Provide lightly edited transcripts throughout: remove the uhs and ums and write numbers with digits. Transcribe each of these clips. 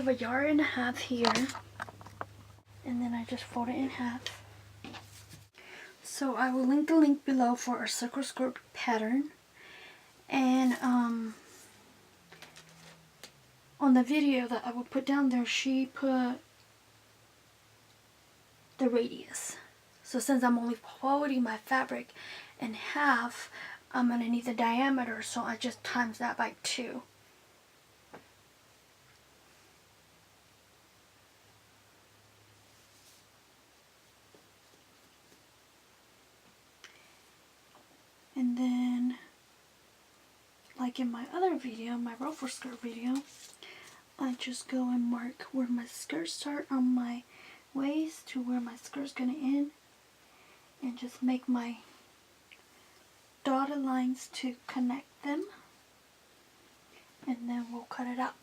have a yard and a half here, and then I just fold it in half. So I will link the link below for our circle skirt pattern, and on the video that I will put down there, she put the radius. So since I'm only folding my fabric in half, I'm going to need the diameter, so I just times that by 2. And then, like in my other video, my ruffle skirt video, I just go and mark where my skirts start on my waist to where my skirt's going to end, and just make my dotted lines to connect them, and then we'll cut it out.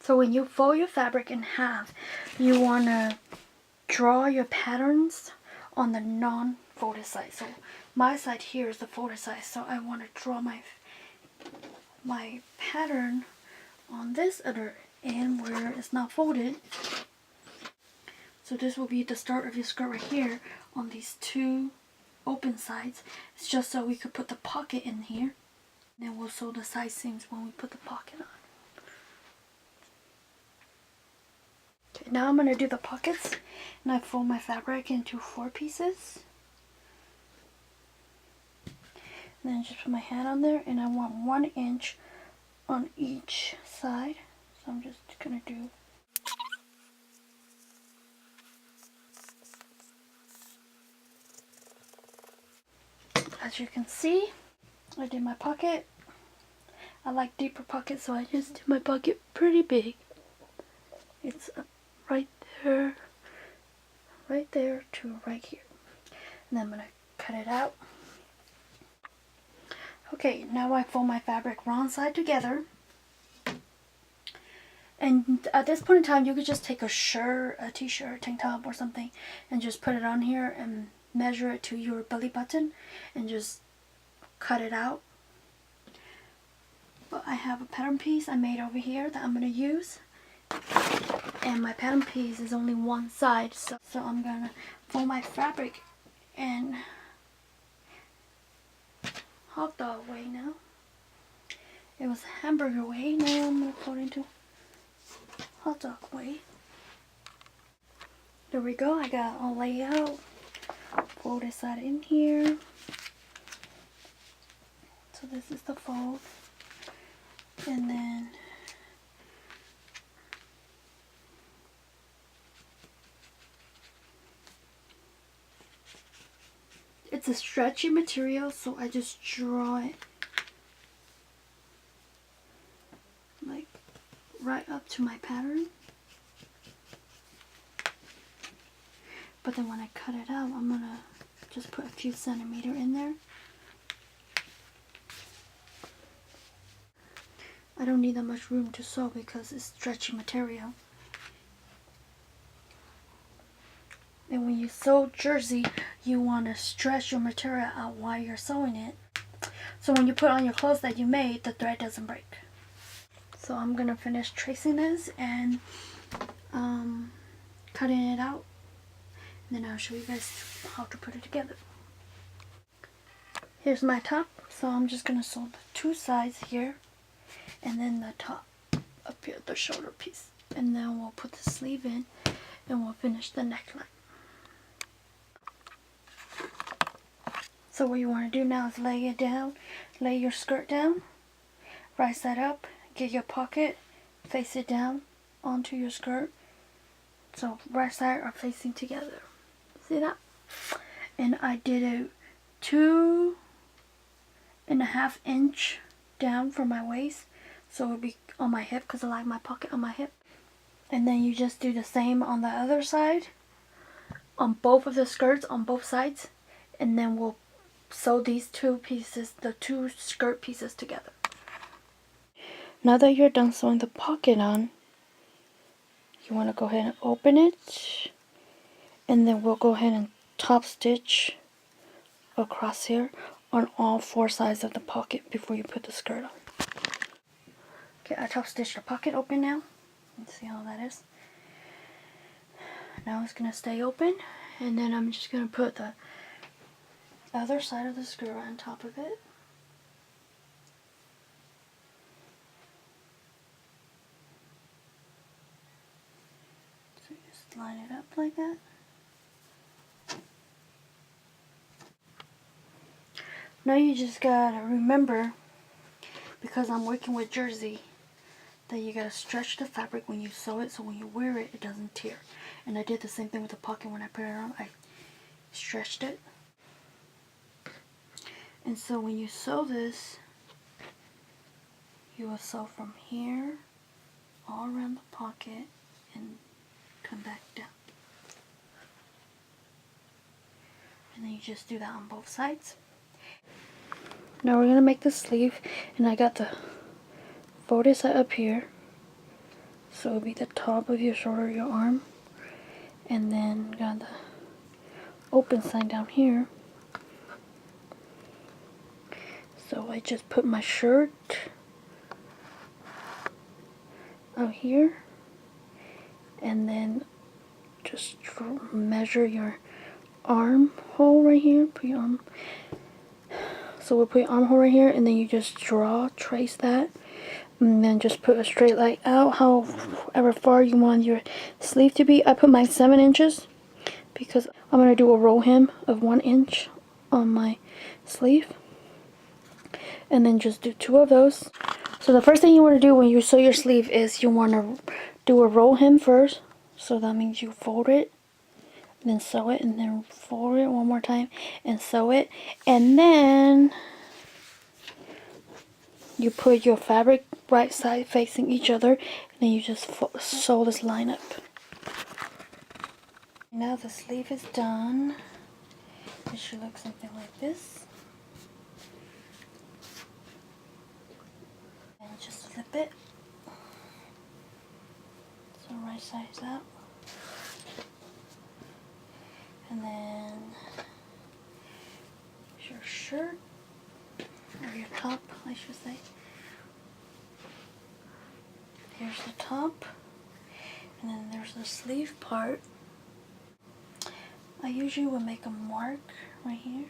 So when you fold your fabric in half, you want to draw your patterns on the non-folded side. So my side here is the folded side, so I want to draw my pattern on this other end where it's not folded. So this will be the start of your skirt right here on these 2 open sides. It's just so we could put the pocket in here. And then we'll sew the side seams when we put the pocket on. Okay, now I'm going to do the pockets, and I fold my fabric into 4 pieces. And then just put my hand on there, and I want 1 inch on each side. So I'm just going to do as you can see, I did my pocket. I like deeper pockets, so I just did my pocket pretty big. It's right there to right here. And then I'm going to cut it out. Okay, now I fold my fabric wrong side together. And at this point in time, you could just take a shirt, a t-shirt, tank top or something, and just put it on here and measure it to your belly button and just cut it out. But I have a pattern piece I made over here that I'm going to use. And my pattern piece is only one side, so I'm going to fold my fabric in hot dog way now. It was hamburger way, now I'm going to fold into hot dog way. There we go, I got all laid out. Fold this side in here. So this is the fold. And then it's a stretchy material, so I just draw it like right up to my pattern. But then when I cut it out, I'm gonna just put a few centimeters in there. I don't need that much room to sew because it's stretchy material. And when you sew jersey, you want to stretch your material out while you're sewing it. So when you put on your clothes that you made, the thread doesn't break. So I'm going to finish tracing this and cutting it out. And then I'll show you guys how to put it together. Here's my top. So I'm just going to sew the 2 sides here. And then the top up here, the shoulder piece. And then we'll put the sleeve in and we'll finish the neckline. So what you want to do now is lay it down, lay your skirt down, right side up, get your pocket, face it down onto your skirt. So right side are facing together. See that? And I did a 2.5 inch down from my waist. So it'll be on my hip because I like my pocket on my hip. And then you just do the same on the other side, on both of the skirts on both sides. And then we'll sew these 2 pieces, the 2 skirt pieces together. Now that you're done sewing the pocket on, you want to go ahead and open it. And then we'll go ahead and top stitch across here on all 4 sides of the pocket before you put the skirt on. Okay, I top stitched the pocket open now. Let's see how that is. Now it's gonna stay open, and then I'm just gonna put the other side of the skirt on top of it. So just line it up like that. Now you just gotta remember, because I'm working with jersey, that you gotta stretch the fabric when you sew it, so when you wear it, it doesn't tear. And I did the same thing with the pocket. When I put it on, I stretched it. And so when you sew this, you will sew from here all around the pocket and come back down. And then you just do that on both sides. Now we're gonna make the sleeve, and I got the folded side up here, so it'll be the top of your shoulder, your arm, and then got the open side down here. So I just put my shirt out here, and then just measure your armhole right here. Put your arm. So we'll put your armhole right here, and then you just trace that, and then just put a straight line out however far you want your sleeve to be. I put mine 7 inches because I'm going to do a roll hem of 1 inch on my sleeve, and then just do 2 of those. So the first thing you want to do when you sew your sleeve is you want to do a roll hem first. So that means you fold it, then sew it, and then fold it one more time and sew it, and then you put your fabric right side facing each other, and then you just sew this line up. Now the sleeve is done. It should look something like this. And just flip it. So right side's out. And then your shirt, or your top, I should say. Here's the top, and then there's the sleeve part. I usually would make a mark right here,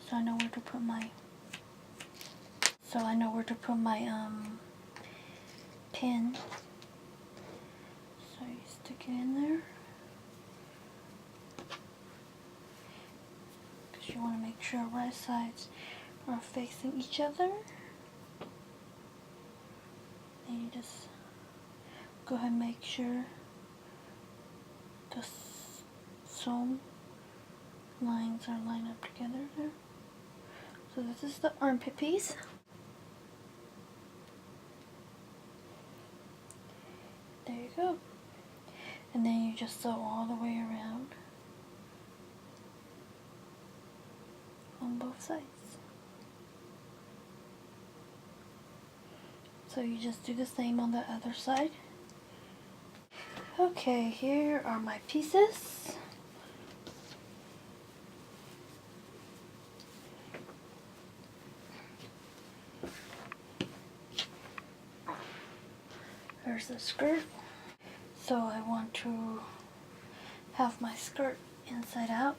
so I know where to put my pin. So you stick it in there, because you want to make sure right sides are facing each other. And you just go ahead and make sure the sewn lines are lined up together there. So this is the armpit piece. There you go. And then you just sew all the way around on both sides. So you just do the same on the other side. Okay, here are my pieces. There's the skirt. So I want to have my skirt inside out.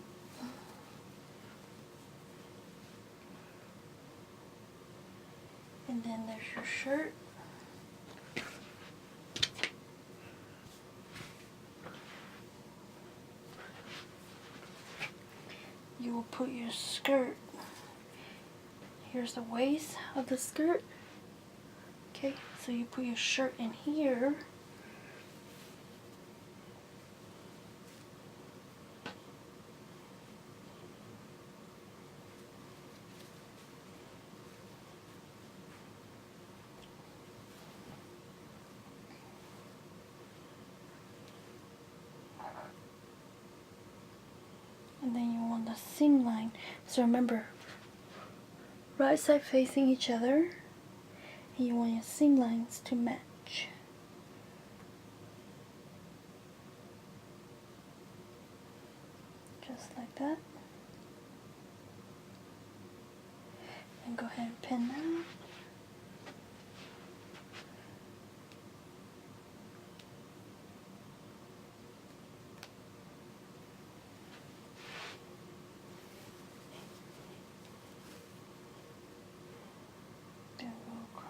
And then there's your shirt. You will put your skirt, here's the waist of the skirt. Okay, so you put your shirt in here. And then you want the seam line. So remember, right side facing each other, and you want your seam lines to match. Just like that. And go ahead and pin that.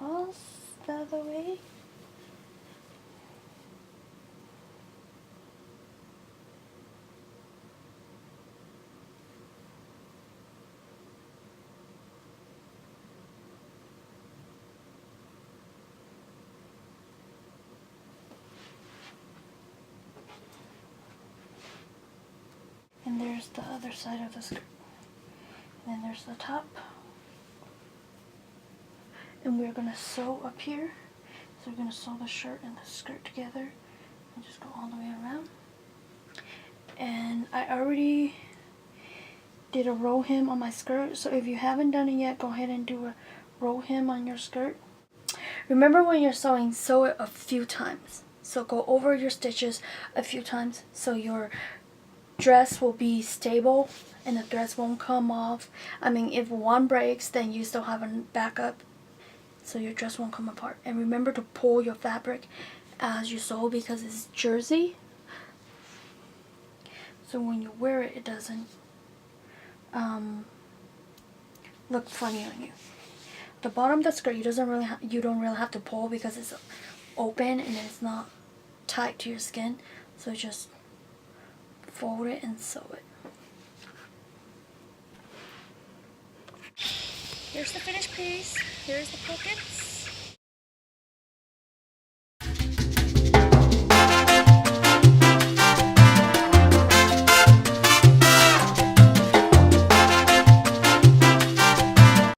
across the other way. And there's the other side of the skirt. And then there's the top. And we're gonna sew up here. So we're gonna sew the shirt and the skirt together and just go all the way around. And I already did a roll hem on my skirt, so if you haven't done it yet, go ahead and do a roll hem on your skirt. Remember, when you're sewing, sew it a few times. So go over your stitches a few times so your dress will be stable and the threads won't come off. I mean, if one breaks, then you still have a backup so your dress won't come apart. And remember to pull your fabric as you sew because it's jersey. So when you wear it, it doesn't look funny on you. The bottom of the skirt, you don't really have to pull because it's open and it's not tight to your skin. So just fold it and sew it. Here's the finished piece. Here's the pockets.